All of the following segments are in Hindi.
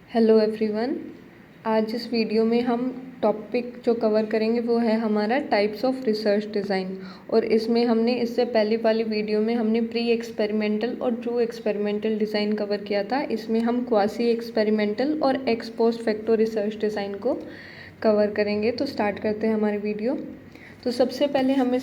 Hello everyone. आज इस वीडियो में हम टॉपिक जो कवर करेंगे वो है हमारा टाइप्स ऑफ रिसर्च डिज़ाइन। और इसमें हमने इससे पहले वाली वीडियो में हमने प्री एक्सपेरिमेंटल और ट्रू एक्सपेरिमेंटल डिज़ाइन कवर किया था। इसमें हम क्वासी एक्सपेरिमेंटल और x post facto research design को कवर करेंगे। तो स्टार्ट करते हैं हमारी वीडियो। तो सबसे पहले हमें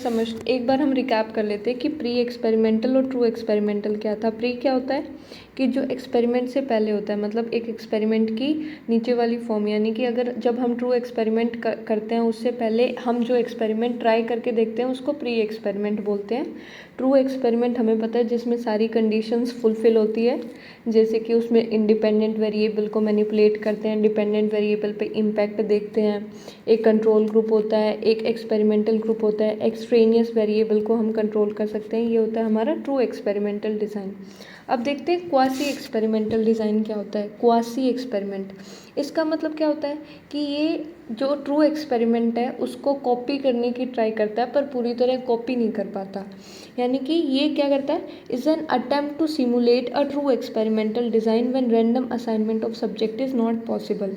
एक बार हम रिकैप कर लेते हैं कि प्री एक्सपेरिमेंटल और ट्रू एक्सपेरिमेंटल क्या था। प्री क्या होता है कि जो एक्सपेरिमेंट से पहले होता है, मतलब एक एक्सपेरिमेंट की नीचे वाली फॉर्म, यानी कि अगर जब हम ट्रू एक्सपेरिमेंट करते हैं उससे पहले हम जो एक्सपेरिमेंट ट्राई करके देखते हैं उसको प्री एक्सपेरिमेंट बोलते हैं। ट्रू एक्सपेरिमेंट हमें पता है जिसमें सारी कंडीशंस फुलफिल होती है, जैसे कि उसमें इंडिपेंडेंट वेरिएबल को मैनिपुलेट करते हैं, डिपेंडेंट वेरिएबल पे इम्पैक्ट देखते हैं, एक कंट्रोल ग्रुप होता है, एक एक्सपेरिमेंटल ग्रुप होता है, एक्सट्रेनियस वेरिएबल को हम कंट्रोल कर सकते हैं। ये होता है हमारा ट्रू एक्सपेरिमेंटल डिज़ाइन। अब देखते हैं क्वासी एक्सपेरिमेंटल डिज़ाइन क्या होता है। क्वासी एक्सपेरिमेंट, इसका मतलब क्या होता है कि ये जो ट्रू एक्सपेरिमेंट है उसको कॉपी करने की ट्राई करता है पर पूरी तरह कॉपी नहीं कर पाता। यानी कि ये क्या करता है, is an attempt to simulate a true experimental design when random assignment of subject is not possible.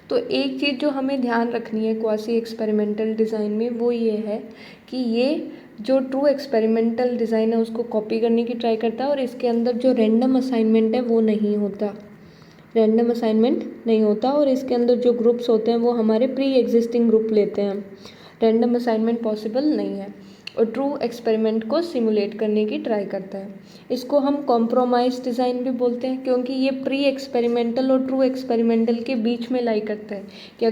तो एक चीज़ जो हमें ध्यान रखनी है क्वासी एक्सपेरिमेंटल डिज़ाइन में वो ये है कि ये जो ट्रू एक्सपेरिमेंटल डिज़ाइन है उसको कॉपी करने की ट्राई करता है और इसके अंदर जो रैंडम असाइनमेंट है वो नहीं होता, रैंडम असाइनमेंट नहीं होता। और इसके अंदर जो ग्रुप्स होते हैं वो हमारे प्री एग्जिस्टिंग ग्रुप लेते हैं, रैंडम असाइनमेंट पॉसिबल नहीं है। और ट्रू एक्सपेरिमेंट को सिमुलेट करने की ट्राई करता है। इसको हम कॉम्प्रोमाइज़ डिज़ाइन भी बोलते हैं क्योंकि ये प्री एक्सपेरिमेंटल और ट्रू एक्सपेरिमेंटल के बीच में लाई करता है कि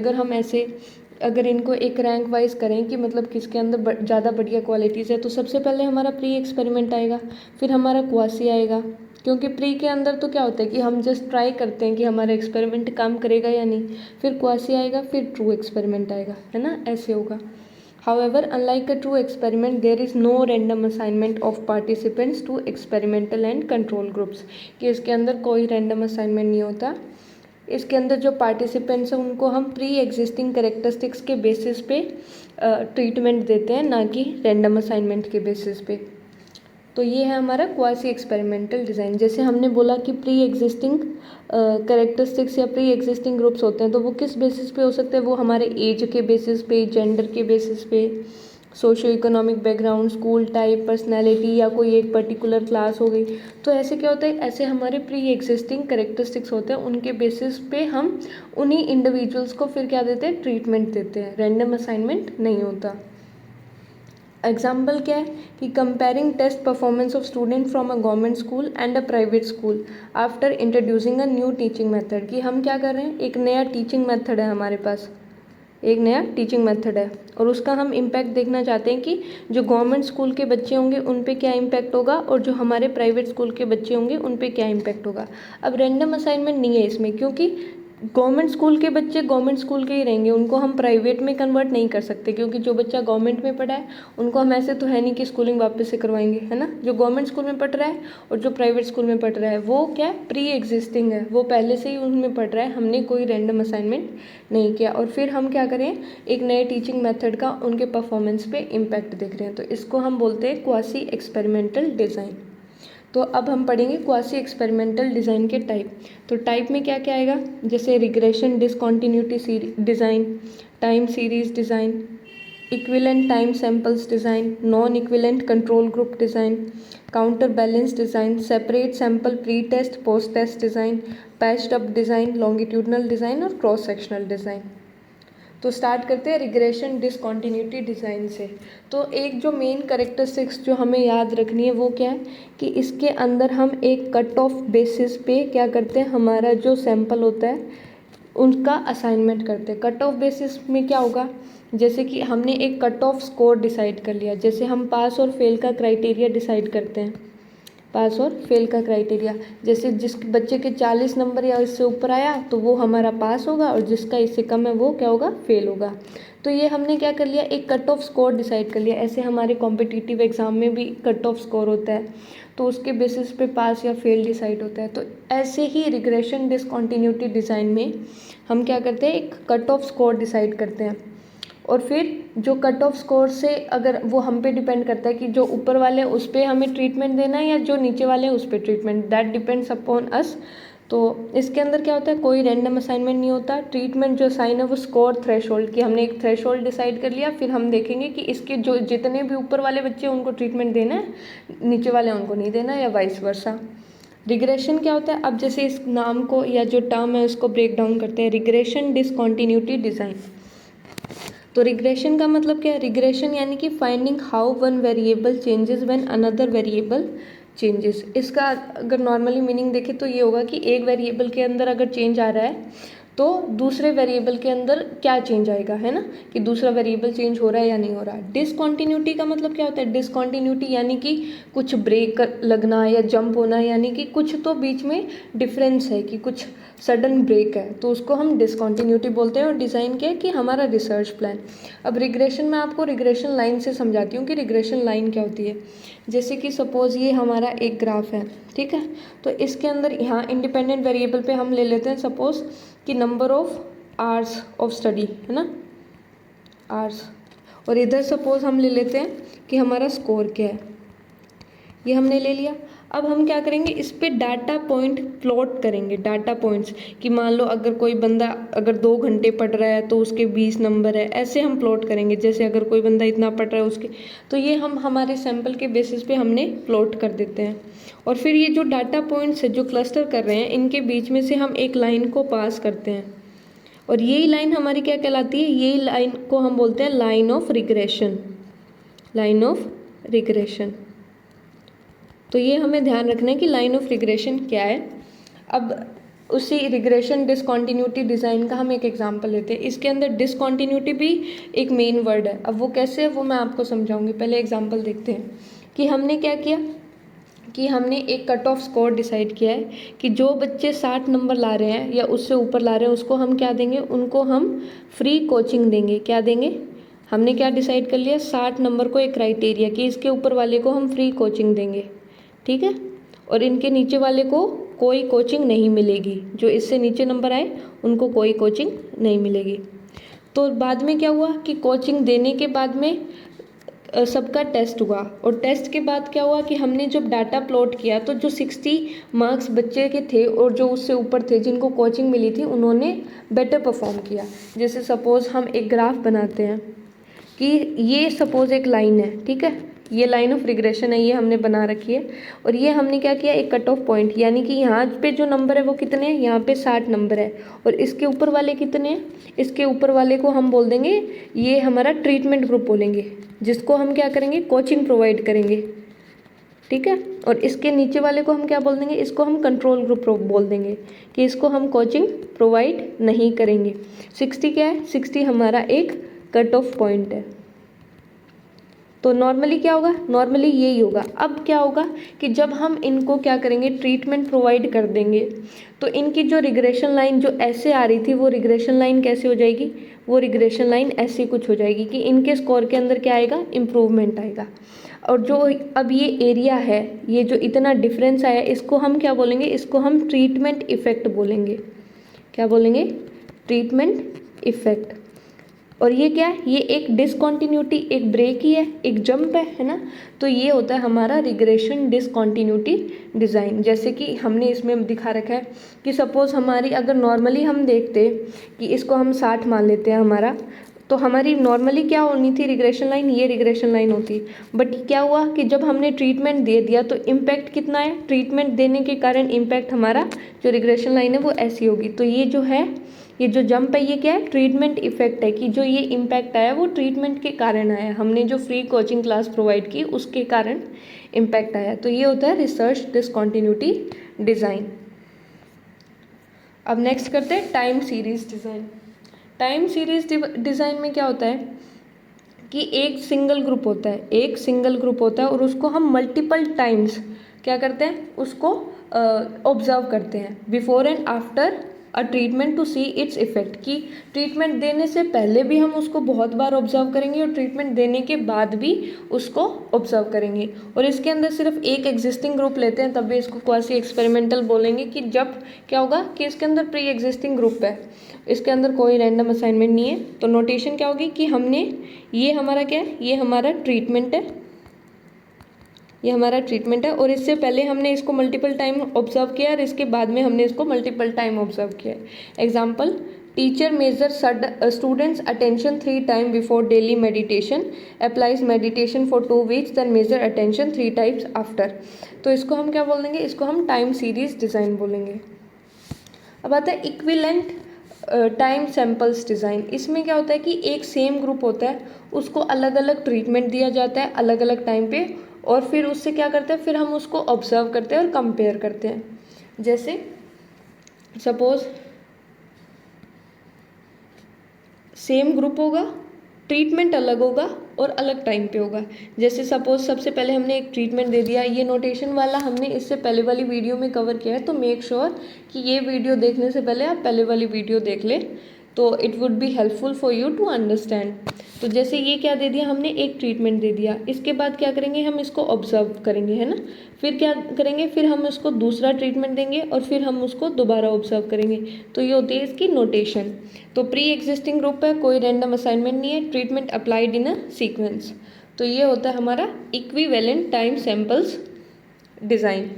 अगर इनको एक रैंक वाइज करें कि मतलब किसके अंदर ज़्यादा बढ़िया क्वालिटीज़ है, तो सबसे पहले हमारा प्री एक्सपेरिमेंट आएगा, फिर हमारा क्वासी आएगा। क्योंकि प्री के अंदर तो क्या होता है कि हम जस्ट ट्राई करते हैं कि हमारा एक्सपेरिमेंट काम करेगा या नहीं, फिर क्वासी आएगा, फिर ट्रू एक्सपेरिमेंट आएगा, है ना, ऐसे होगा। However, unlike a true experiment, there is no random assignment of participants to experimental and control groups। कि इसके अंदर कोई random assignment नहीं होता। इसके अंदर जो पार्टिसिपेंट्स हैं उनको हम प्री एग्जिस्टिंग करेक्टरिस्टिक्स के बेसिस पे ट्रीटमेंट देते हैं, ना कि रैंडम असाइनमेंट के बेसिस पे। तो ये है हमारा क्वासी एक्सपेरिमेंटल डिज़ाइन। जैसे हमने बोला कि प्री एग्जिस्टिंग करेक्टरिस्टिक्स या प्री एग्जिस्टिंग ग्रुप्स होते हैं, तो वो किस बेसिस पे हो सकते हैं, वो हमारे एज के बेसिस पे, जेंडर के बेसिस पे, socio economic background, school type, personality या कोई एक पर्टिकुलर क्लास हो गई। तो ऐसे क्या होता है, ऐसे हमारे प्री एग्जिस्टिंग करेक्टरिस्टिक्स होते हैं, उनके बेसिस पे हम उन्हीं इंडिविजुअल्स को फिर क्या देते हैं, ट्रीटमेंट देते हैं, रैंडम असाइनमेंट नहीं होता। एग्जाम्पल क्या है कि comparing test performance of student from a government school and a private school after introducing a new teaching method. कि हम क्या कर रहे हैं, एक नया टीचिंग मेथड है हमारे पास, एक नया टीचिंग मेथड है और उसका हम इम्पैक्ट देखना चाहते हैं कि जो गवर्नमेंट स्कूल के बच्चे होंगे उन पे क्या इम्पैक्ट होगा और जो हमारे प्राइवेट स्कूल के बच्चे होंगे उन पे क्या इम्पैक्ट होगा। अब रैंडम असाइनमेंट नहीं है इसमें, क्योंकि गवर्नमेंट स्कूल के बच्चे गवर्नमेंट स्कूल के ही रहेंगे, उनको हम प्राइवेट में कन्वर्ट नहीं कर सकते, क्योंकि जो बच्चा गवर्नमेंट में पढ़ा है उनको हम ऐसे तो है नहीं कि स्कूलिंग वापस से करवाएंगे, है ना। जो गवर्नमेंट स्कूल में पढ़ रहा है और जो प्राइवेट स्कूल में पढ़ रहा है वो क्या है, प्री एग्जिस्टिंग है, वो पहले से ही उनमें पढ़ रहा है, हमने कोई रैंडम असाइनमेंट नहीं किया। और फिर हम क्या करें, एक नए टीचिंग मेथड का उनके परफॉर्मेंस पे इम्पैक्ट देख रहे हैं, तो इसको हम बोलते हैं क्वासी एक्सपेरिमेंटल डिज़ाइन। तो अब हम पढ़ेंगे क्वासी एक्सपेरिमेंटल डिज़ाइन के टाइप। तो टाइप में क्या क्या आएगा, जैसे regression discontinuity design, time series design, equivalent time samples design, non equivalent control group design, counter balance design, separate sample pre test post test design, patched up design, longitudinal design और क्रॉस सेक्शनल डिज़ाइन। तो स्टार्ट करते हैं रिग्रेशन डिसकॉन्टिन्यूटी डिज़ाइन से। तो एक जो मेन करेक्टरिस्टिक्स जो हमें याद रखनी है वो क्या है कि इसके अंदर हम एक कट ऑफ बेसिस पे क्या करते हैं, हमारा जो सैंपल होता है उनका असाइनमेंट करते हैं। कट ऑफ बेसिस में क्या होगा, जैसे कि हमने एक कट ऑफ स्कोर डिसाइड कर लिया, जैसे हम पास और फेल का क्राइटेरिया डिसाइड करते हैं, पास और फेल का क्राइटेरिया, जैसे जिस बच्चे के 40 नंबर या इससे ऊपर आया तो वो हमारा पास होगा और जिसका इससे कम है वो क्या होगा, फेल होगा। तो ये हमने क्या कर लिया, एक कट ऑफ स्कोर डिसाइड कर लिया। ऐसे हमारे कॉम्पिटिटिव एग्जाम में भी कट ऑफ स्कोर होता है, तो उसके बेसिस पे पास या फेल डिसाइड होता है। तो ऐसे ही रिग्रेशन डिसकॉन्टिन्यूटी डिज़ाइन में हम क्या करते हैं, एक कट ऑफ स्कोर डिसाइड करते हैं और फिर जो कट ऑफ स्कोर से अगर वो हम पे डिपेंड करता है कि जो ऊपर वाले उस पर हमें ट्रीटमेंट देना है या जो नीचे वाले उस पर treatment, that depends upon us तो इसके अंदर क्या होता है, कोई रैंडम असाइनमेंट नहीं होता। ट्रीटमेंट जो असाइन है वो स्कोर थ्रेशोल्ड की, हमने एक थ्रेशोल्ड डिसाइड कर लिया, फिर हम देखेंगे कि इसके जो जितने भी ऊपर वाले बच्चे हैं उनको ट्रीटमेंट देना है, नीचे वाले उनको नहीं देना, या वाइस वर्सा। रिग्रेशन क्या होता है, अब जैसे इस नाम को या जो टर्म है उसको ब्रेक डाउन करते हैं, रिग्रेशन डिसकॉन्टिन्यूटी डिज़ाइन। तो रिग्रेशन का मतलब क्या है, रिग्रेशन यानी कि finding how one variable changes when another variable changes. इसका अगर नॉर्मली मीनिंग देखें तो ये होगा कि एक वेरिएबल के अंदर अगर चेंज आ रहा है तो दूसरे वेरिएबल के अंदर क्या चेंज आएगा, है ना, कि दूसरा वेरिएबल चेंज हो रहा है या नहीं हो रहा है। डिसकॉन्टिन्यूटी का मतलब क्या होता है, डिसकॉन्टिन्यूटी यानी कि कुछ ब्रेक लगना या जंप होना, यानी कि कुछ तो बीच में डिफरेंस है, कि कुछ सडन ब्रेक है, तो उसको हम डिसकॉन्टिन्यूटी बोलते हैं। और डिज़ाइन क्या है कि हमारा रिसर्च प्लान। अब रिग्रेशन में आपको रिग्रेशन लाइन से समझाती हूँ कि रिग्रेशन लाइन क्या होती है। जैसे कि सपोज़ ये हमारा एक ग्राफ है, ठीक है, तो इसके अंदर यहाँ इंडिपेंडेंट वेरिएबल पे हम ले लेते हैं सपोज़ कि number of hours of study, है ना, आवर्स, और इधर सपोज़ हम ले लेते हैं कि हमारा स्कोर क्या है, ये हमने ले लिया। अब हम क्या करेंगे, इस पे डाटा पॉइंट प्लॉट करेंगे, डाटा पॉइंट्स, कि मान लो अगर कोई बंदा अगर 2 घंटे पढ़ रहा है तो उसके 20 नंबर है, ऐसे हम प्लॉट करेंगे। जैसे अगर कोई बंदा इतना पढ़ रहा है उसके, तो ये हम हमारे सैम्पल के बेसिस पे हमने प्लॉट कर देते हैं। और फिर ये जो डाटा पॉइंट्स है जो क्लस्टर कर रहे हैं, इनके बीच में से हम एक लाइन को पास करते हैं, और यही लाइन हमारी क्या कहलाती है, यही लाइन को हम बोलते हैं line of regression, line of regression. तो ये हमें ध्यान रखना है कि लाइन ऑफ रिग्रेशन क्या है। अब उसी रिग्रेशन डिसकॉन्टिन्यूटी डिज़ाइन का हम एक एग्जांपल लेते हैं। इसके अंदर डिसकॉन्टिन्यूटी भी एक मेन वर्ड है। अब वो कैसे है वो मैं आपको समझाऊंगी, पहले एग्जांपल देखते हैं कि हमने क्या किया, कि हमने एक कट ऑफ स्कोर डिसाइड किया है कि जो बच्चे 60 नंबर ला रहे हैं या उससे ऊपर ला रहे हैं उसको हम क्या देंगे, उनको हम फ्री कोचिंग देंगे। क्या देंगे, हमने क्या डिसाइड कर लिया, 60 नंबर को एक क्राइटेरिया कि इसके ऊपर वाले को हम फ्री कोचिंग देंगे, ठीक है, और इनके नीचे वाले को कोई कोचिंग नहीं मिलेगी, जो इससे नीचे नंबर आए उनको कोई कोचिंग नहीं मिलेगी। तो बाद में क्या हुआ कि कोचिंग देने के बाद में सबका टेस्ट हुआ, और टेस्ट के बाद क्या हुआ कि हमने जब डाटा प्लॉट किया तो जो 60 मार्क्स बच्चे के थे और जो उससे ऊपर थे जिनको कोचिंग मिली थी उन्होंने बेटर परफॉर्म किया। जैसे सपोज़ हम एक ग्राफ बनाते हैं कि ये सपोज़ एक लाइन है, ठीक है, ये लाइन ऑफ रिग्रेशन है, ये हमने बना रखी है, और ये हमने क्या किया, एक कट ऑफ पॉइंट, यानी कि यहाँ पे जो नंबर है वो कितने हैं, यहाँ पे 60 नंबर है, और इसके ऊपर वाले कितने हैं, इसके ऊपर वाले को हम बोल देंगे, ये हमारा ट्रीटमेंट ग्रुप बोलेंगे, जिसको हम क्या करेंगे, कोचिंग प्रोवाइड करेंगे, ठीक है, और इसके नीचे वाले को हम क्या बोल देंगे, इसको हम कंट्रोल ग्रुप बोल देंगे, कि इसको हम कोचिंग प्रोवाइड नहीं करेंगे। 60 क्या है, 60 हमारा एक कट ऑफ पॉइंट है। तो नॉर्मली क्या होगा, नॉर्मली यही होगा। अब क्या होगा कि जब हम इनको क्या करेंगे, ट्रीटमेंट प्रोवाइड कर देंगे, तो इनकी जो रिग्रेशन लाइन जो ऐसे आ रही थी वो रिग्रेशन लाइन कैसे हो जाएगी, वो रिग्रेशन लाइन ऐसी कुछ हो जाएगी कि इनके स्कोर के अंदर क्या आएगा, इम्प्रूवमेंट आएगा। और जो अब ये एरिया है, ये जो इतना डिफरेंस आया, इसको हम क्या बोलेंगे, इसको हम ट्रीटमेंट इफ़ेक्ट बोलेंगे। क्या बोलेंगे, ट्रीटमेंट इफ़ेक्ट। और ये क्या है, ये एक डिसकॉन्टिन्यूटी, एक ब्रेक ही है, एक जंप है ना। तो ये होता है हमारा रिग्रेशन डिसकॉन्टिन्यूटी डिज़ाइन। जैसे कि हमने इसमें दिखा रखा है कि सपोज़ हमारी अगर नॉर्मली हम देखते कि इसको हम 60 मान लेते हैं हमारा, तो हमारी नॉर्मली क्या होनी थी रिग्रेशन लाइन, ये रिग्रेशन लाइन होती। बट क्या हुआ कि जब हमने ट्रीटमेंट दे दिया तो इम्पैक्ट कितना है, ट्रीटमेंट देने के कारण इम्पैक्ट हमारा जो रिग्रेशन लाइन है वो ऐसी होगी। तो ये जो है, ये जो जंप है, ये क्या है, ट्रीटमेंट इफेक्ट है, कि जो ये इम्पैक्ट आया वो ट्रीटमेंट के कारण आया, हमने जो फ्री कोचिंग क्लास प्रोवाइड की उसके कारण इम्पैक्ट आया। तो ये होता है रिसर्च डिसकॉन्टिन्यूटी डिज़ाइन। अब नेक्स्ट करते हैं time series design. Time series design में क्या होता है कि एक सिंगल ग्रुप होता है, एक सिंगल ग्रुप होता है और उसको हम मल्टीपल टाइम्स क्या करते हैं, उसको ऑब्जर्व करते हैं before and after a treatment to see its effect. कि ट्रीटमेंट देने से पहले भी हम उसको बहुत बार ऑब्जर्व करेंगे और ट्रीटमेंट देने के बाद भी उसको ऑब्जर्व करेंगे। और इसके अंदर सिर्फ एक एग्जिस्टिंग ग्रुप लेते हैं, तब भी इसको क्वासी एक्सपेरिमेंटल बोलेंगे। कि जब क्या होगा कि इसके अंदर प्री एग्जिस्टिंग ग्रुप है, इसके अंदर कोई रैंडम असाइनमेंट नहीं है, तो नोटेशन क्या होगी कि हमने, ये हमारा क्या है, ये हमारा ट्रीटमेंट है, ये हमारा ट्रीटमेंट है और इससे पहले हमने इसको मल्टीपल टाइम ऑब्जर्व किया और इसके बाद में हमने इसको मल्टीपल टाइम ऑब्जर्व किया है। Example, teacher measure students attention 3 time before daily meditation, applies meditation for 2 weeks, then measure attention 3 times after. तो इसको हम क्या बोल देंगे, इसको हम टाइम सीरीज डिज़ाइन बोलेंगे। अब आता है इक्विवेलेंट टाइम सैम्पल्स डिज़ाइन। इसमें क्या होता है कि एक सेम ग्रुप होता है, उसको अलग अलग ट्रीटमेंट दिया जाता है अलग अलग टाइम पे, और फिर उससे क्या करते हैं, फिर हम उसको ऑब्जर्व करते हैं और कंपेयर करते हैं। जैसे सपोज सेम ग्रुप होगा, ट्रीटमेंट अलग होगा और अलग टाइम पे होगा। जैसे सपोज सबसे पहले हमने एक ट्रीटमेंट दे दिया, ये नोटेशन वाला हमने इससे पहले वाली वीडियो में कवर किया है, तो मेक श्योर कि ये वीडियो देखने से पहले आप पहले वाली वीडियो देख लें, तो it would be helpful for you to understand. तो जैसे ये क्या दे दिया हमने, एक ट्रीटमेंट दे दिया, इसके बाद क्या करेंगे, हम इसको ऑब्जर्व करेंगे, है ना। फिर क्या करेंगे, फिर हम इसको दूसरा ट्रीटमेंट देंगे और फिर हम उसको दोबारा ऑब्जर्व करेंगे। तो ये होती है इसकी नोटेशन। तो प्री एग्जिस्टिंग ग्रुप है, कोई रैंडम असाइनमेंट नहीं है, treatment applied in a sequence. तो ये होता है हमारा equivalent time samples design.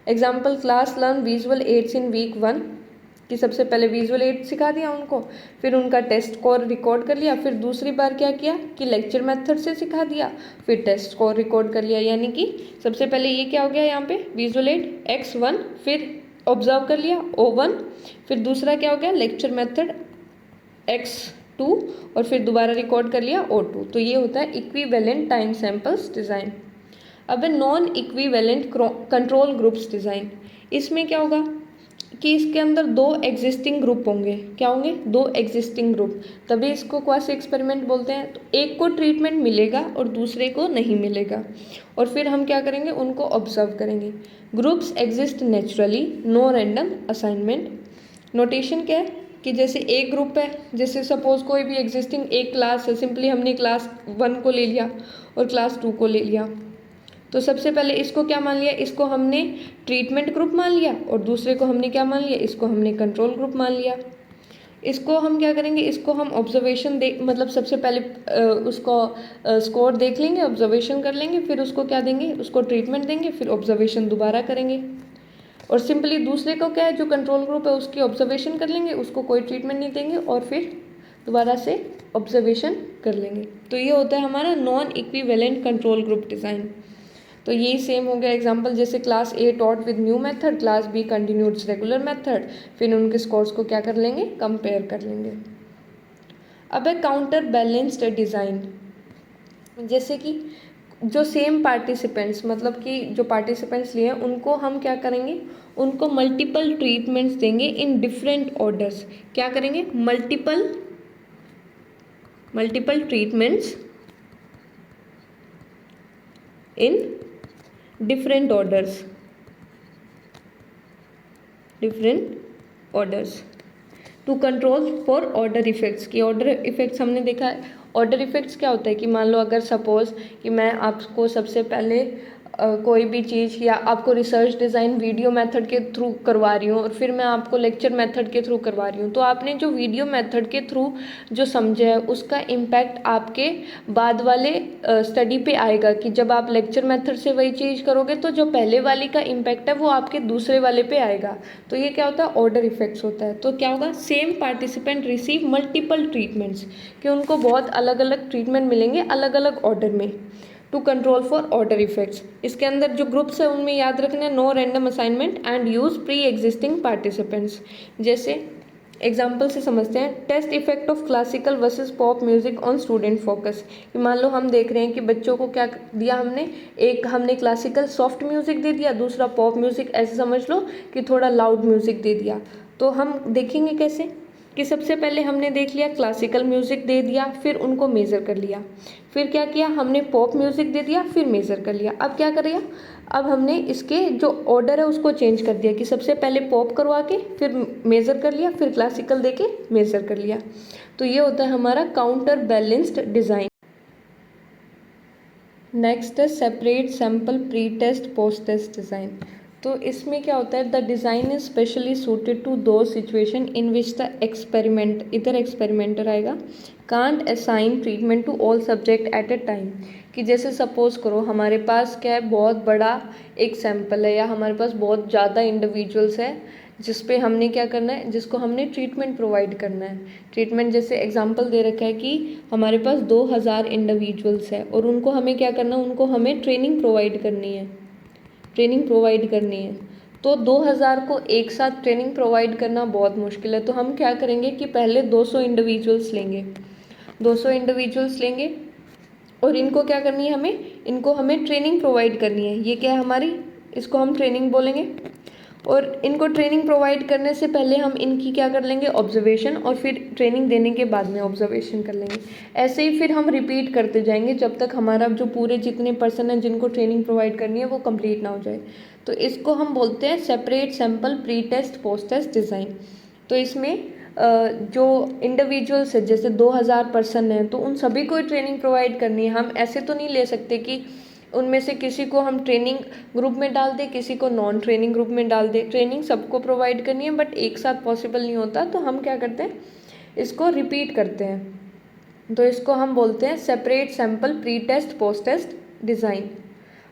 Example, class learn visual aids in week 1, कि सबसे पहले विजुअल एड सिखा दिया उनको, फिर उनका टेस्ट स्कोर रिकॉर्ड कर लिया, फिर दूसरी बार क्या किया कि लेक्चर मेथड से सिखा दिया, फिर टेस्ट स्कोर रिकॉर्ड कर लिया। यानी कि सबसे पहले ये क्या हो गया यहाँ पे, विजुअल एड x1, फिर ऑब्जर्व कर लिया O1, फिर दूसरा क्या हो गया लेक्चर मेथड x2, और फिर दोबारा रिकॉर्ड कर लिया O2। तो ये होता है इक्विवेलेंट टाइम सैम्पल्स डिज़ाइन। अब है non equivalent control groups design. इसमें क्या होगा कि इसके अंदर 2 एग्जिस्टिंग ग्रुप होंगे। क्या होंगे, 2 एग्जिस्टिंग ग्रुप, तभी इसको क्वासी एक्सपेरिमेंट बोलते हैं। तो एक को ट्रीटमेंट मिलेगा और दूसरे को नहीं मिलेगा, और फिर हम क्या करेंगे, उनको ऑब्जर्व करेंगे। Groups exist naturally, no random assignment. Notation क्या है कि जैसे एक ग्रुप है, जैसे सपोज कोई भी एग्जिस्टिंग एक क्लास है, सिंपली हमने क्लास 1 को ले लिया और क्लास 2 को ले लिया। तो सबसे पहले इसको क्या मान लिया, इसको हमने ट्रीटमेंट ग्रुप मान लिया, और दूसरे को हमने क्या मान लिया, इसको हमने कंट्रोल ग्रुप मान लिया। इसको हम क्या करेंगे, इसको हम ऑब्जर्वेशन मतलब सबसे पहले उसको स्कोर देख लेंगे, ऑब्जर्वेशन कर लेंगे, फिर उसको क्या देंगे, उसको ट्रीटमेंट देंगे, फिर ऑब्जर्वेशन दोबारा करेंगे। और सिंपली दूसरे को क्या है, जो कंट्रोल ग्रुप है उसकी ऑब्जर्वेशन कर लेंगे, उसको कोई ट्रीटमेंट नहीं देंगे, और फिर दोबारा से ऑब्जर्वेशन कर लेंगे। तो ये होता है हमारा non equivalent control group design. तो यही सेम हो गया एग्जाम्पल, जैसे class A taught with new method, class B continued regular method, फिर उनके स्कोर्स को क्या कर लेंगे, कंपेयर कर लेंगे। अब है काउंटर बैलेंस्ड डिज़ाइन। जैसे कि जो सेम पार्टिसिपेंट्स, मतलब कि जो पार्टिसिपेंट्स लिए हैं उनको हम क्या करेंगे, उनको मल्टीपल ट्रीटमेंट्स देंगे इन डिफरेंट ऑर्डर्स। क्या करेंगे, multiple treatments in different orders to control for order effects. की ऑर्डर इफेक्ट्स हमने देखा है, ऑर्डर इफेक्ट्स क्या होता है कि मान लो अगर सपोज कि मैं आपको सबसे पहले कोई भी चीज़, या आपको रिसर्च डिज़ाइन वीडियो मेथड के थ्रू करवा रही हूँ और फिर मैं आपको लेक्चर मेथड के थ्रू करवा रही हूँ, तो आपने जो वीडियो मेथड के थ्रू जो समझा है उसका इम्पैक्ट आपके बाद वाले स्टडी पे आएगा, कि जब आप लेक्चर मेथड से वही चीज़ करोगे तो जो पहले वाली का इम्पैक्ट है वो आपके दूसरे वाले पे आएगा। तो ये क्या होता है, ऑर्डर इफेक्ट्स होता है। तो क्या होगा, same participant receive multiple treatments, कि उनको बहुत अलग अलग ट्रीटमेंट मिलेंगे अलग अलग ऑर्डर में, to control for order effects. इसके अंदर जो ग्रुप्स है उनमें याद रखना, no random assignment and use pre existing participants. जैसे एग्जाम्पल से समझते हैं, test effect of classical versus pop music on student focus. कि मान लो हम देख रहे हैं कि बच्चों को क्या दिया हमने, एक हमने क्लासिकल सॉफ्ट म्यूजिक दे दिया, दूसरा पॉप म्यूजिक, ऐसे समझ लो कि थोड़ा लाउड म्यूजिक दे दिया। तो हम देखेंगे कैसे कि सबसे पहले हमने देख लिया क्लासिकल म्यूज़िक दे दिया, फिर उनको मेज़र कर लिया, फिर क्या किया हमने पॉप म्यूज़िक दे दिया, फिर मेज़र कर लिया। अब क्या करें, अब हमने इसके जो ऑर्डर है उसको चेंज कर दिया, कि सबसे पहले पॉप करवा के फिर मेज़र कर लिया, फिर क्लासिकल दे के मेज़र कर लिया। तो ये होता है हमारा काउंटर बैलेंस्ड डिज़ाइन। नेक्स्ट है separate sample pre test post test design. तो इसमें क्या होता है, the design is specially suited to those situation in which the experiment, इधर एक्सपेरिमेंटर आएगा, can't assign treatment to all subject at a time. कि जैसे सपोज़ करो हमारे पास क्या है, बहुत बड़ा एक सैम्पल है या हमारे पास बहुत ज़्यादा इंडिविजुअल्स है जिस पे हमने क्या करना है, जिसको हमने ट्रीटमेंट प्रोवाइड करना है। ट्रीटमेंट जैसे एग्जांपल दे रखा है कि हमारे पास 2000 इंडिविजुअल्स है और उनको हमें क्या करना है, उनको हमें ट्रेनिंग प्रोवाइड करनी है, तो 2000 को एक साथ ट्रेनिंग प्रोवाइड करना बहुत मुश्किल है। तो हम क्या करेंगे कि पहले 200 इंडिविजुअल्स लेंगे और इनको क्या करनी है, इनको हमें ट्रेनिंग प्रोवाइड करनी है। ये क्या है हमारी, इसको हम ट्रेनिंग बोलेंगे। और इनको ट्रेनिंग प्रोवाइड करने से पहले हम इनकी क्या कर लेंगे, ऑब्जर्वेशन, और फिर ट्रेनिंग देने के बाद में ऑब्जर्वेशन कर लेंगे। ऐसे ही फिर हम रिपीट करते जाएंगे जब तक हमारा जो पूरे जितने पर्सन हैं जिनको ट्रेनिंग प्रोवाइड करनी है वो कंप्लीट ना हो जाए। तो इसको हम बोलते हैं separate sample pre test post test design. तो इसमें जो इंडिविजुअल्स है, जैसे 2000 पर्सन हैं, तो उन सभी को ट्रेनिंग प्रोवाइड करनी है। हम ऐसे तो नहीं ले सकते कि उनमें से किसी को हम ट्रेनिंग ग्रुप में डाल दें, किसी को नॉन ट्रेनिंग ग्रुप में डाल दें। ट्रेनिंग सबको प्रोवाइड करनी है बट एक साथ पॉसिबल नहीं होता, तो हम क्या करते हैं, इसको रिपीट करते हैं। तो इसको हम बोलते हैं separate sample pre test post test design.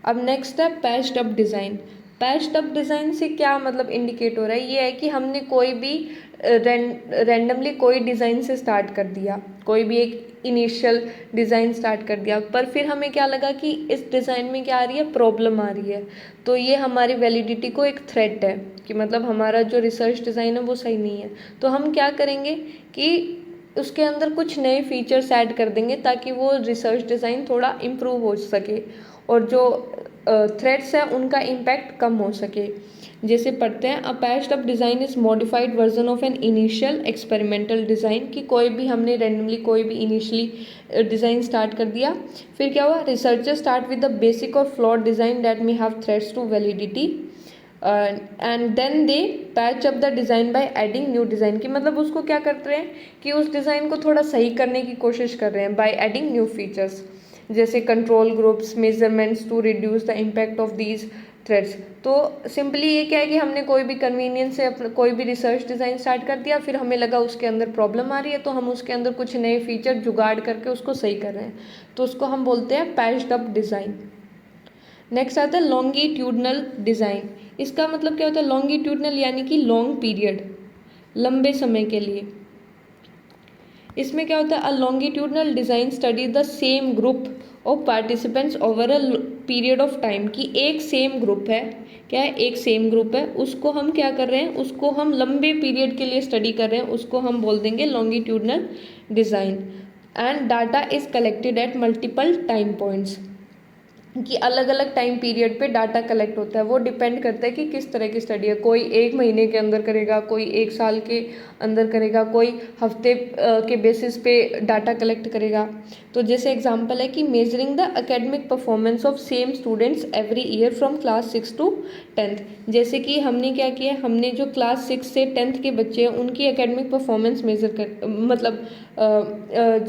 अब नेक्स्ट है patched up design. Patched up design से क्या मतलब इंडिकेट हो रहा है, ये है कि हमने कोई भी रैंडमली कोई डिज़ाइन से स्टार्ट कर दिया, कोई भी एक इनिशियल डिज़ाइन स्टार्ट कर दिया, पर फिर हमें क्या लगा कि इस डिज़ाइन में क्या आ रही है, प्रॉब्लम आ रही है। तो ये हमारी वैलिडिटी को एक थ्रेट है कि मतलब हमारा जो रिसर्च डिज़ाइन है वो सही नहीं है। तो हम क्या करेंगे कि उसके अंदर कुछ नए फीचर्स ऐड कर देंगे ताकि वो रिसर्च डिज़ाइन थोड़ा इम्प्रूव हो सके और जो थ्रेट्स हैं उनका इम्पैक्ट कम हो सके। जैसे पढ़ते हैं, a patched up design is modified version of an initial experimental design. कि कोई भी हमने रैंडमली कोई भी इनिशियली डिज़ाइन स्टार्ट कर दिया, फिर क्या हुआ, researcher start with the basic और flawed design that may have threats to validity and then they patch up the design by adding new design. कि मतलब उसको क्या करते हैं कि उस डिज़ाइन को थोड़ा सही करने की कोशिश कर रहे हैं बाय एडिंग न्यू फीचर्स, जैसे control groups, measurements to reduce the impact of these threads. तो सिंपली ये क्या है कि हमने कोई भी कन्वीनियंस से अपना कोई भी रिसर्च डिज़ाइन स्टार्ट कर दिया, फिर हमें लगा उसके अंदर प्रॉब्लम आ रही है, तो हम उसके अंदर कुछ नए फीचर जुगाड़ करके उसको सही कर रहे हैं, तो उसको हम बोलते हैं पैच्ड अप डिज़ाइन। नेक्स्ट आता है लॉन्गिट्यूडनल डिज़ाइन। इसका मतलब क्या होता है, लॉन्गिट्यूडनल यानी कि लॉन्ग पीरियड, लंबे समय के लिए। इसमें क्या होता है, a longitudinal design study the same group of participants over a period of time. की एक सेम ग्रुप है, क्या है, एक सेम ग्रुप है, उसको हम क्या कर रहे हैं, उसको हम लंबे पीरियड के लिए स्टडी कर रहे हैं, उसको हम बोल देंगे longitudinal design. And data is collected at multiple time points. कि अलग अलग टाइम पीरियड पे डाटा कलेक्ट होता है, वो डिपेंड करता है कि किस तरह की स्टडी है। कोई 1 महीने के अंदर करेगा, कोई 1 साल के अंदर करेगा, कोई हफ्ते के बेसिस पे डाटा कलेक्ट करेगा। तो जैसे एग्जांपल है कि measuring the academic performance of same students every year from class 6 to 10th। जैसे कि हमने क्या किया, हमने जो क्लास 6 से 10th के बच्चे हैं उनकी एकेडमिक परफॉर्मेंस मेज़र कर मतलब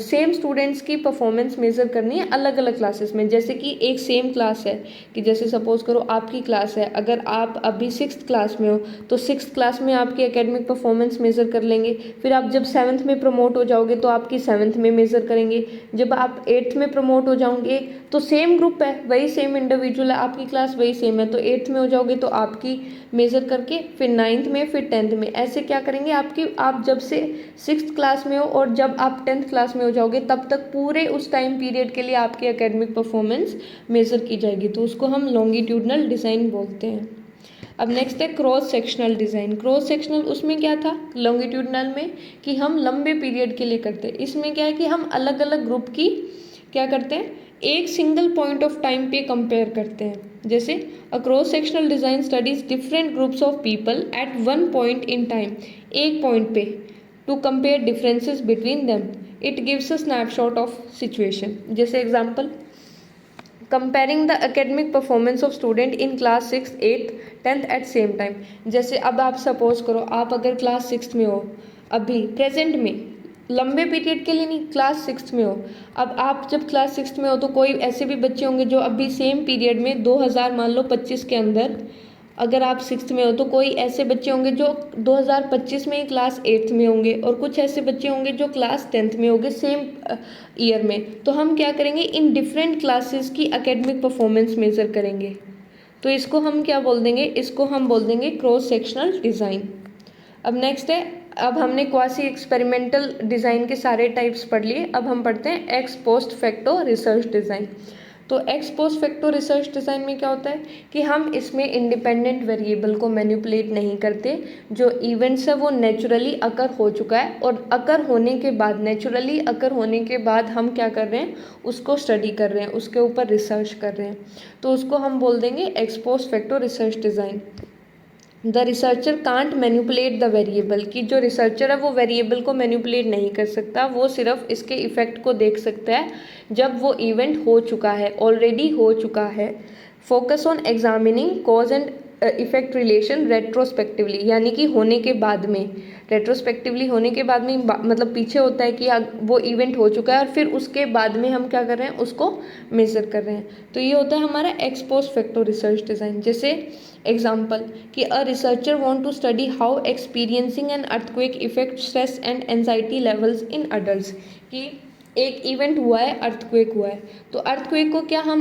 सेम स्टूडेंट्स की परफॉर्मेंस मेज़र करनी है अलग अलग क्लासेस में। जैसे कि एक सेम क्लास है, कि जैसे सपोज़ करो आपकी क्लास है, अगर आप अभी 6th क्लास में हो तो 6th क्लास में आपकी एकेडमिक परफॉर्मेंस मेज़र कर लेंगे। फिर आप जब 7th में प्रमोट हो जाओगे तो आपकी 7th में मेज़र करेंगे। जब आप 8th में प्रमोट हो जाओगे तो सेम ग्रुप है, वही सेम इंडिविजुअल है, आपकी क्लास वही सेम है, तो 8th में हो जाओगे तो आपकी मेज़र करके फिर 9th में, फिर 10th में, ऐसे क्या करेंगे, आप जब से 6th क्लास में हो और जब आप 10th क्लास में हो जाओगे तब तक पूरे उस टाइम पीरियड के लिए आपकी एकेडमिक परफॉर्मेंस मेज़र की जाएगी। तो उसको हम लॉन्गिट्यूडनल डिज़ाइन बोलते हैं। अब नेक्स्ट है cross sectional design. Cross sectional उसमें क्या था, लॉन्गिट्यूडनल में कि हम लंबे पीरियड के लिए करते हैं। इसमें क्या है कि हम अलग अलग ग्रुप की क्या करते हैं, एक सिंगल पॉइंट ऑफ टाइम पे कंपेयर करते हैं। जैसे a cross sectional design studies different groups of people at one point in time, एक पॉइंट पे, to compare differences between them. It gives a snapshot of situation. जैसे example, comparing the academic performance of student in class 6, 8th, 10th at same time. जैसे अब आप सपोज करो आप अगर क्लास 6th में हो अभी प्रेजेंट में, लंबे पीरियड के लिए नहीं, क्लास 6th में हो। अब आप जब क्लास 6th में हो तो कोई ऐसे भी बच्चे होंगे जो अभी सेम पीरियड में 2000 मान लो 25 के अंदर अगर आप 6th में हो तो कोई ऐसे बच्चे होंगे जो 2025 में क्लास 8th में होंगे और कुछ ऐसे बच्चे होंगे जो क्लास 10th में होंगे सेम ईयर में। तो हम क्या करेंगे, इन डिफरेंट क्लासेस की एकेडमिक परफॉर्मेंस मेजर करेंगे। तो इसको हम क्या बोल देंगे, इसको हम बोल देंगे क्रॉस सेक्शनल डिज़ाइन। अब नेक्स्ट है, अब हमने क्वासी एक्सपेरिमेंटल डिज़ाइन के सारे टाइप्स पढ़ लिए। अब हम पढ़ते हैं ex post facto research design. तो ex post facto research design में क्या होता है कि हम इसमें इंडिपेंडेंट वेरिएबल को मैनिपुलेट नहीं करते। जो इवेंट्स है वो नेचुरली अकर हो चुका है और अकर होने के बाद, नेचुरली अकर होने के बाद हम क्या कर रहे हैं, उसको स्टडी कर रहे हैं, उसके ऊपर रिसर्च कर रहे हैं। तो उसको हम बोल देंगे x post facto research design. The researcher can't manipulate the variable, कि जो रिसर्चर है वो वेरिएबल को मैनिपुलेट नहीं कर सकता, वो सिर्फ इसके इफ़ेक्ट को देख सकता है जब वो इवेंट हो चुका है, ऑलरेडी हो चुका है। Focus on examining cause and effect relation retrospectively, यानी कि होने के बाद में, रेट्रोस्पेक्टिवली होने के बाद में मतलब पीछे होता है कि वो इवेंट हो चुका है और फिर उसके बाद में हम क्या कर रहे हैं, उसको मेज़र कर रहे हैं। तो ये होता है हमारा ex post facto research design. जैसे एग्जाम्पल कि a researcher want to study how experiencing an earthquake effect stress and anxiety levels in adults, कि एक इवेंट हुआ है, अर्थक्वेक हुआ है, तो अर्थक्वेक को क्या हम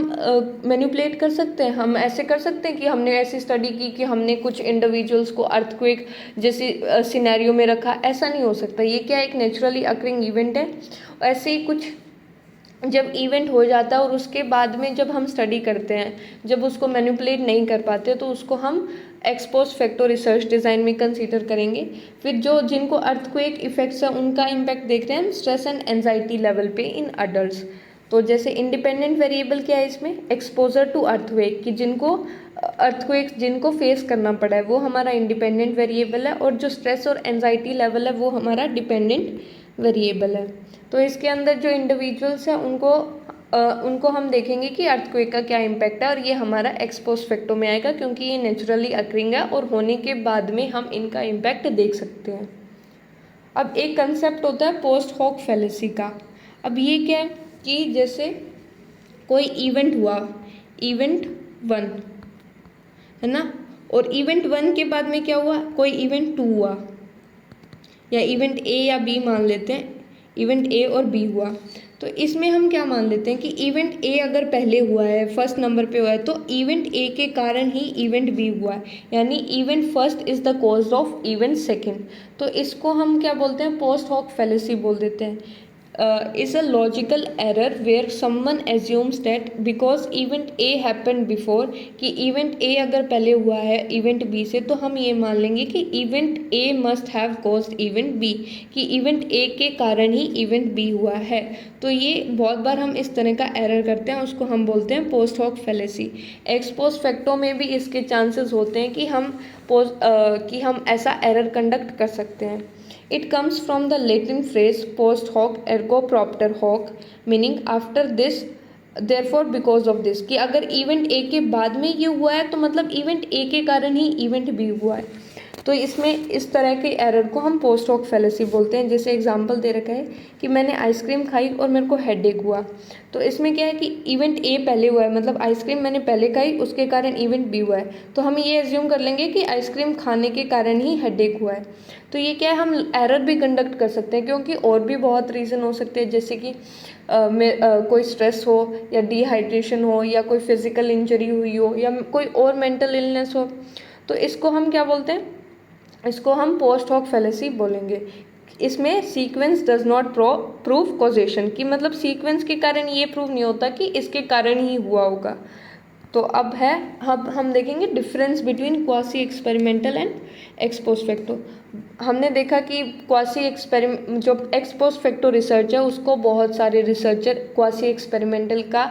मैनिपुलेट कर सकते हैं? हम ऐसे कर सकते हैं कि हमने ऐसी स्टडी की कि हमने कुछ इंडिविजुअल्स को अर्थक्वेक जैसी सिनेरियो में रखा, ऐसा नहीं हो सकता। ये क्या एक नेचुरली अकरिंग इवेंट है। ऐसे ही कुछ जब इवेंट हो जाता है और उसके बाद में जब हम स्टडी करते हैं, जब उसको मैनिपुलेट नहीं कर पाते, तो उसको हम x post facto research design में कंसीडर करेंगे। फिर जो जिनको अर्थक्वेक इफेक्ट्स है उनका इम्पैक्ट देख रहे हैं हम स्ट्रेस एंड एंजाइटी लेवल पे इन अडल्ट्स। तो जैसे इंडिपेंडेंट वेरिएबल क्या है इसमें, एक्सपोजर टू अर्थक्वेक, कि जिनको अर्थक्वेक जिनको फेस करना पड़ा है वो हमारा इंडिपेंडेंट वेरिएबल है, और जो स्ट्रेस और एंजाइटी लेवल है वो हमारा डिपेंडेंट वेरिएबल है। तो इसके अंदर जो इंडिविजुअल्स हैं उनको हम देखेंगे कि अर्थक्वेक का क्या इम्पैक्ट है, और ये हमारा एक्स पोस्ट फैक्टो में आएगा क्योंकि ये नेचुरली अकरिंग है और होने के बाद में हम इनका इम्पैक्ट देख सकते हैं। अब एक कंसेप्ट होता है पोस्ट हॉक फैलेसी का। अब ये क्या है कि जैसे कोई इवेंट हुआ, इवेंट 1 है ना, और इवेंट 1 के बाद में क्या हुआ, कोई इवेंट 2 हुआ, या इवेंट ए या बी मान लेते हैं, इवेंट ए और बी हुआ। तो इसमें हम क्या मान लेते हैं कि इवेंट ए अगर पहले हुआ है, फर्स्ट नंबर पे हुआ है, तो इवेंट ए के कारण ही इवेंट बी हुआ है, यानी event first is the cause of event second. तो इसको हम क्या बोलते हैं, पोस्ट हॉक फैलेसी बोल देते हैं। is a logical error where someone assumes that because event A happened before, कि event A अगर पहले हुआ है event B से, तो हम ये मान लेंगे कि event A must have caused event B, कि event A के कारण ही event B हुआ है। तो ये बहुत बार हम इस तरह का एरर करते हैं, उसको हम बोलते हैं post hoc fallacy. Ex post facto में भी इसके चांसेस होते हैं कि हम ऐसा एरर कंडक्ट कर सकते हैं। It comes from the Latin phrase post hoc ergo propter hoc, meaning after this therefore because of this, कि अगर इवेंट ए के बाद में ये हुआ है तो मतलब इवेंट ए के कारण ही इवेंट बी हुआ है। तो इसमें इस तरह के एरर को हम पोस्ट हॉक फैलेसी बोलते हैं। जैसे एग्जांपल दे रखा है कि मैंने आइसक्रीम खाई और मेरे को हेडेक हुआ, तो इसमें क्या है कि इवेंट ए पहले हुआ है, मतलब आइसक्रीम मैंने पहले खाई उसके कारण इवेंट बी हुआ है, तो हम ये एज्यूम कर लेंगे कि आइसक्रीम खाने के कारण ही हेडेक हुआ है। तो ये क्या है, हम एरर भी कंडक्ट कर सकते हैं, क्योंकि और भी बहुत रीज़न हो सकते हैं, जैसे कि कोई स्ट्रेस हो, या डिहाइड्रेशन हो, या कोई फिजिकल इंजरी हुई हो, या कोई और मेंटल इलनेस हो। तो इसको हम क्या बोलते हैं, इसको हम पोस्ट हॉक फैलेसी बोलेंगे। इसमें sequence does not prove causation, की मतलब सीक्वेंस के कारण ये प्रूव नहीं होता कि इसके कारण ही हुआ होगा। तो अब हम देखेंगे difference between quasi experimental and x post facto. हमने देखा कि जो एक्स पोस्ट फैक्टो रिसर्च है उसको बहुत सारे रिसर्चर क्वासी एक्सपेरिमेंटल का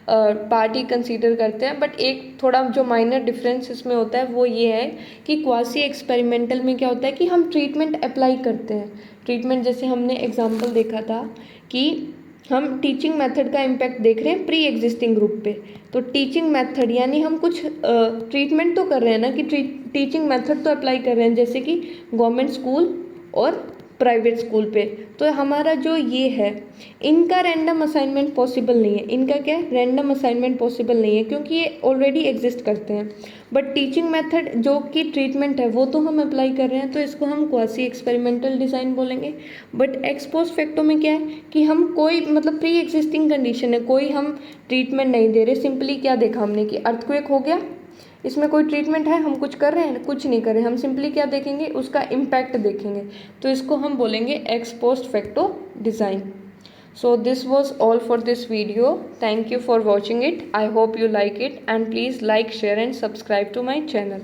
पार्ट ही कंसीडर करते हैं, बट एक थोड़ा जो माइनर डिफरेंस इसमें होता है वो ये है कि क्वासी एक्सपेरिमेंटल में क्या होता है कि हम ट्रीटमेंट अप्लाई करते हैं। ट्रीटमेंट जैसे हमने एग्जांपल देखा था कि हम टीचिंग मेथड का इम्पैक्ट देख रहे हैं प्री एग्जिस्टिंग ग्रुप पे। तो टीचिंग मेथड यानी हम कुछ ट्रीटमेंट तो कर रहे हैं ना, कि टीचिंग मेथड तो अप्लाई कर रहे हैं, जैसे कि गवर्नमेंट स्कूल और प्राइवेट स्कूल पे, तो हमारा जो ये है इनका रैंडम असाइनमेंट पॉसिबल नहीं है। इनका क्या है, रैंडम असाइनमेंट पॉसिबल नहीं है क्योंकि ये ऑलरेडी एग्जिस्ट करते हैं। बट टीचिंग मेथड जो कि ट्रीटमेंट है वो तो हम अप्लाई कर रहे हैं, तो इसको हम क्वासी एक्सपेरिमेंटल डिज़ाइन बोलेंगे। बट एक्स पोस्ट फैक्टो में क्या है कि हम कोई मतलब प्री एग्जिस्टिंग कंडीशन है, कोई हम ट्रीटमेंट नहीं दे रहे, सिंपली क्या देखा हमने कि अर्थक्वेक हो गया, इसमें कोई ट्रीटमेंट है, हम कुछ कर रहे हैं, कुछ नहीं कर रहे, हम सिंपली क्या देखेंगे, उसका इम्पैक्ट देखेंगे, तो इसको हम बोलेंगे x post facto design. So this was all for this video. Thank you for watching it. I hope you like it, and please like, share and subscribe to my channel.